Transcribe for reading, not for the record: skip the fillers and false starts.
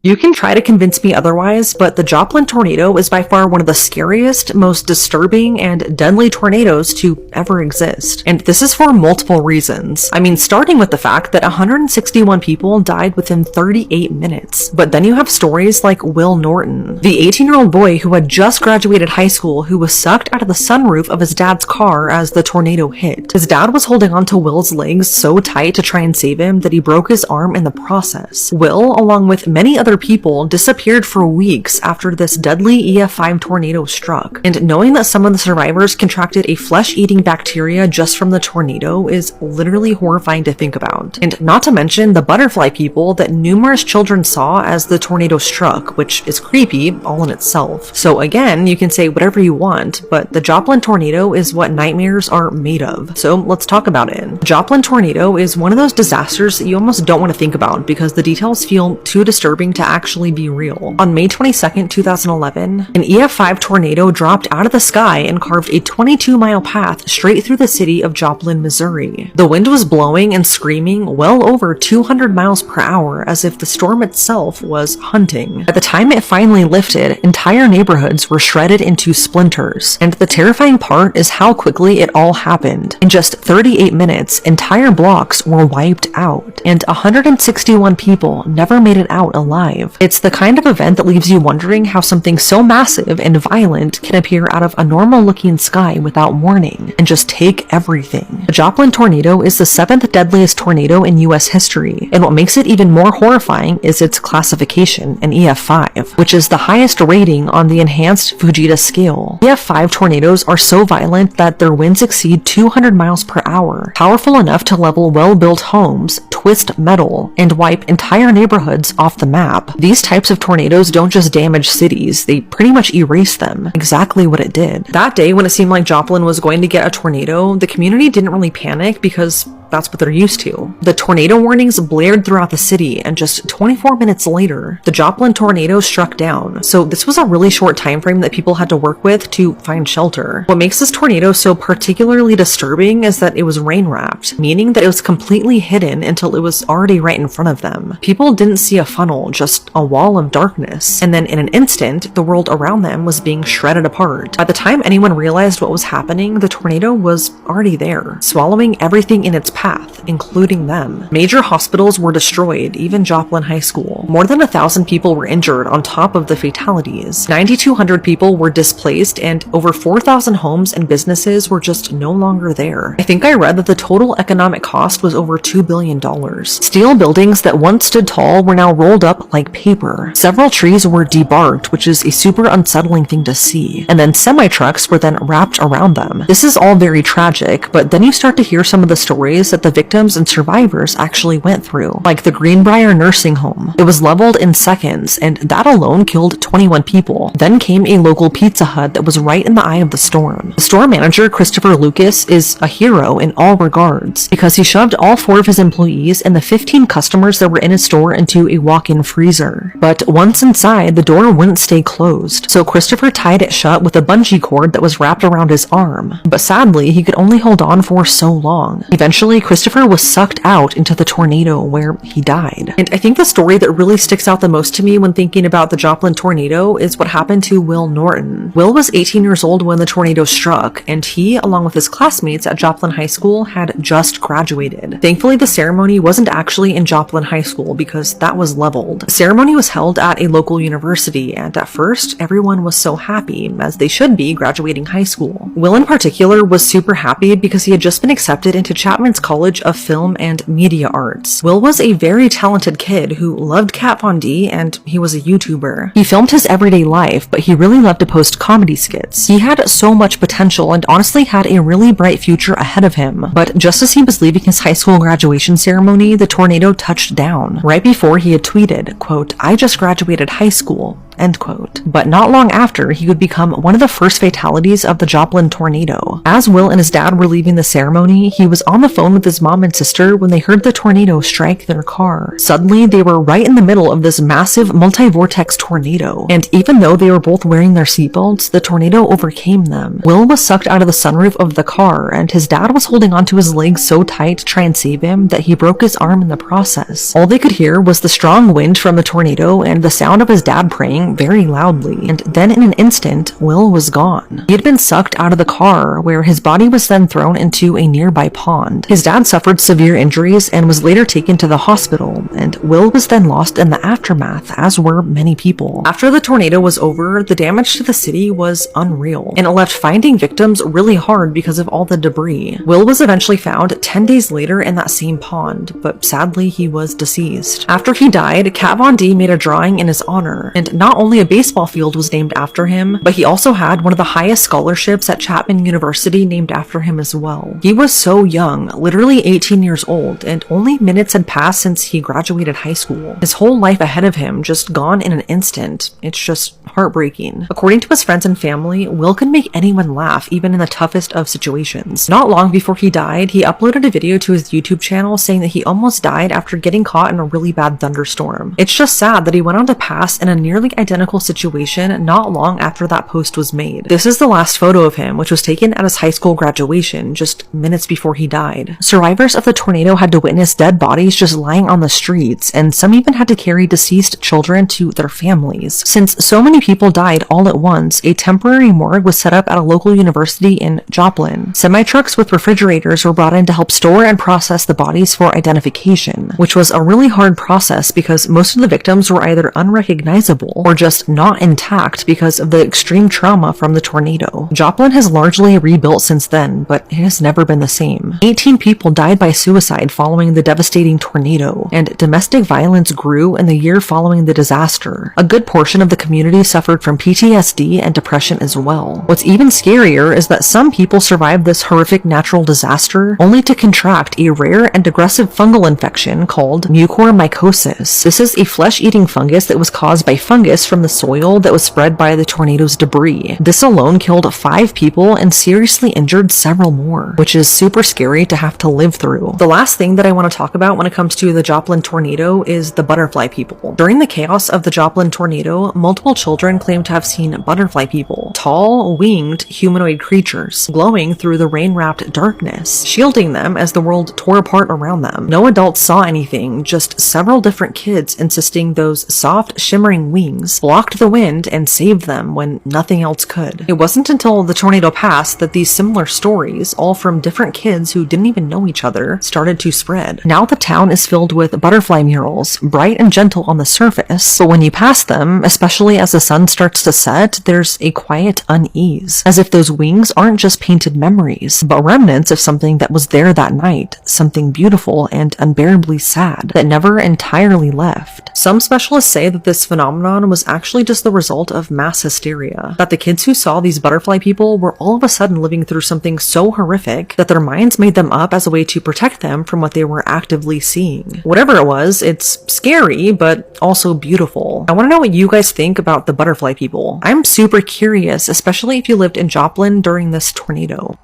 You can try to convince me otherwise, but the Joplin tornado is by far one of the scariest, most disturbing, and deadly tornadoes to ever exist. And this is for multiple reasons. I mean, starting with the fact that 161 people died within 38 minutes. But then you have stories like Will Norton, the 18-year-old boy who had just graduated high school who was sucked out of the sunroof of his dad's car as the tornado hit. His dad was holding onto Will's legs so tight to try and save him that he broke his arm in the process. Will, along with many other people, disappeared for weeks after this deadly EF5 tornado struck, and knowing that some of the survivors contracted a flesh-eating bacteria just from the tornado is literally horrifying to think about. And not to mention the butterfly people that numerous children saw as the tornado struck, which is creepy all in itself. So again, you can say whatever you want, but the Joplin tornado is what nightmares are made of. So let's talk about it. The Joplin tornado is one of those disasters that you almost don't want to think about because the details feel too disturbing to actually be real. On May 22nd, 2011, an EF5 tornado dropped out of the sky and carved a 22-mile path straight through the city of Joplin, Missouri. The wind was blowing and screaming well over 200 miles per hour as if the storm itself was hunting. At the time it finally lifted, entire neighborhoods were shredded into splinters. And the terrifying part is how quickly it all happened. In just 38 minutes, entire blocks were wiped out, and 161 people never made it out alive. It's the kind of event that leaves you wondering how something so massive and violent can appear out of a normal-looking sky without warning, and just take everything. The Joplin tornado is the 7th deadliest tornado in US history, and what makes it even more horrifying is its classification, an EF5, which is the highest rating on the enhanced Fujita scale. EF5 tornadoes are so violent that their winds exceed 200 miles per hour, powerful enough to level well-built homes, twist metal, and wipe entire neighborhoods off the map. These types of tornadoes don't just damage cities, they pretty much erase them. Exactly what it did. That day, when it seemed like Joplin was going to get a tornado, the community didn't really panic because that's what they're used to. The tornado warnings blared throughout the city, and just 24 minutes later, the Joplin tornado struck down. So this was a really short time frame that people had to work with to find shelter. What makes this tornado so particularly disturbing is that it was rain-wrapped, meaning that it was completely hidden until it was already right in front of them. People didn't see a funnel, just a wall of darkness, and then in an instant, the world around them was being shredded apart. By the time anyone realized what was happening, the tornado was already there, swallowing everything in its path, including them. Major hospitals were destroyed, even Joplin High School. More than 1,000 people were injured on top of the fatalities. 9,200 people were displaced, and over 4,000 homes and businesses were just no longer there. I think I read that the total economic cost was over $2 billion. Steel buildings that once stood tall were now rolled up like paper. Several trees were debarked, which is a super unsettling thing to see. And then semi-trucks were then wrapped around them. This is all very tragic, but then you start to hear some of the stories that the victims and survivors actually went through, like the Greenbrier nursing home. It was leveled in seconds, and that alone killed 21 people. Then came a local Pizza Hut that was right in the eye of the storm. The store manager, Christopher Lucas, is a hero in all regards, because he shoved all 4 of his employees and the 15 customers that were in his store into a walk-in freezer. But once inside, the door wouldn't stay closed, so Christopher tied it shut with a bungee cord that was wrapped around his arm. But sadly, he could only hold on for so long. Eventually, Christopher was sucked out into the tornado where he died. And I think the story that really sticks out the most to me when thinking about the Joplin tornado is what happened to Will Norton. Will was 18 years old when the tornado struck, and he, along with his classmates at Joplin High School, had just graduated. Thankfully, the ceremony wasn't actually in Joplin High School because that was leveled. The ceremony was held at a local university, and at first, everyone was so happy, as they should be graduating high school. Will in particular was super happy because he had just been accepted into Chapman's College of Film and Media Arts. Will was a very talented kid who loved Kat Von D, and he was a YouTuber. He filmed his everyday life, but he really loved to post comedy skits. He had so much potential and honestly had a really bright future ahead of him. But just as he was leaving his high school graduation ceremony, the tornado touched down. Right before he had tweeted, quote, "I just graduated high school," end quote. But not long after, he would become one of the first fatalities of the Joplin tornado. As Will and his dad were leaving the ceremony, he was on the phone home with his mom and sister when they heard the tornado strike their car. Suddenly, they were right in the middle of this massive multi-vortex tornado, and even though they were both wearing their seatbelts, the tornado overcame them. Will was sucked out of the sunroof of the car, and his dad was holding onto his legs so tight to try and save him that he broke his arm in the process. All they could hear was the strong wind from the tornado and the sound of his dad praying very loudly, and then in an instant, Will was gone. He had been sucked out of the car, where his body was then thrown into a nearby pond. His dad suffered severe injuries and was later taken to the hospital, and Will was then lost in the aftermath, as were many people. After the tornado was over, the damage to the city was unreal, and it left finding victims really hard because of all the debris. Will was eventually found 10 days later in that same pond, but sadly he was deceased. After he died, Kat Von D made a drawing in his honor, and not only a baseball field was named after him, but he also had one of the highest scholarships at Chapman University named after him as well. He was so young, literally 18 years old, and only minutes had passed since he graduated high school. His whole life ahead of him just gone in an instant. It's just heartbreaking. According to his friends and family, Will could make anyone laugh even in the toughest of situations. Not long before he died, he uploaded a video to his YouTube channel saying that he almost died after getting caught in a really bad thunderstorm. It's just sad that he went on to pass in a nearly identical situation not long after that post was made. This is the last photo of him, which was taken at his high school graduation just minutes before he died. Survivors of the tornado had to witness dead bodies just lying on the streets, and some even had to carry deceased children to their families. Since so many people died all at once, a temporary morgue was set up at a local university in Joplin. Semi-trucks with refrigerators were brought in to help store and process the bodies for identification, which was a really hard process because most of the victims were either unrecognizable or just not intact because of the extreme trauma from the tornado. Joplin has largely rebuilt since then, but it has never been the same. 18 people died by suicide following the devastating tornado, and domestic violence grew in the year following the disaster. A good portion of the community suffered from PTSD and depression as well. What's even scarier is that some people survived this horrific natural disaster only to contract a rare and aggressive fungal infection called mucormycosis. This is a flesh-eating fungus that was caused by fungus from the soil that was spread by the tornado's debris. This alone killed 5 people and seriously injured several more, which is super scary to have to live through. The last thing that I want to talk about when it comes to the Joplin tornado is the butterfly people. During the chaos of the Joplin tornado, multiple children claim to have seen butterfly people, tall, winged, humanoid creatures, glowing through the rain-wrapped darkness, shielding them as the world tore apart around them. No adults saw anything, just several different kids insisting those soft, shimmering wings blocked the wind and saved them when nothing else could. It wasn't until the tornado passed that these similar stories, all from different kids who didn't even know each other, started to spread. Now the town is filled with butterfly murals, bright and gentle on the surface, but when you pass them, especially as the sun starts to set, there's a quiet unease, as if those wings aren't just painted memories, but remnants of something that was there that night, something beautiful and unbearably sad that never entirely left. Some specialists say that this phenomenon was actually just the result of mass hysteria, that the kids who saw these butterfly people were all of a sudden living through something so horrific that their minds made them up as a way to protect them from what they were actively seeing. Whatever it was, it's scary, but also beautiful. I want to know what you guys think about the butterfly people. I'm super curious, especially if you lived in Joplin during this tornado.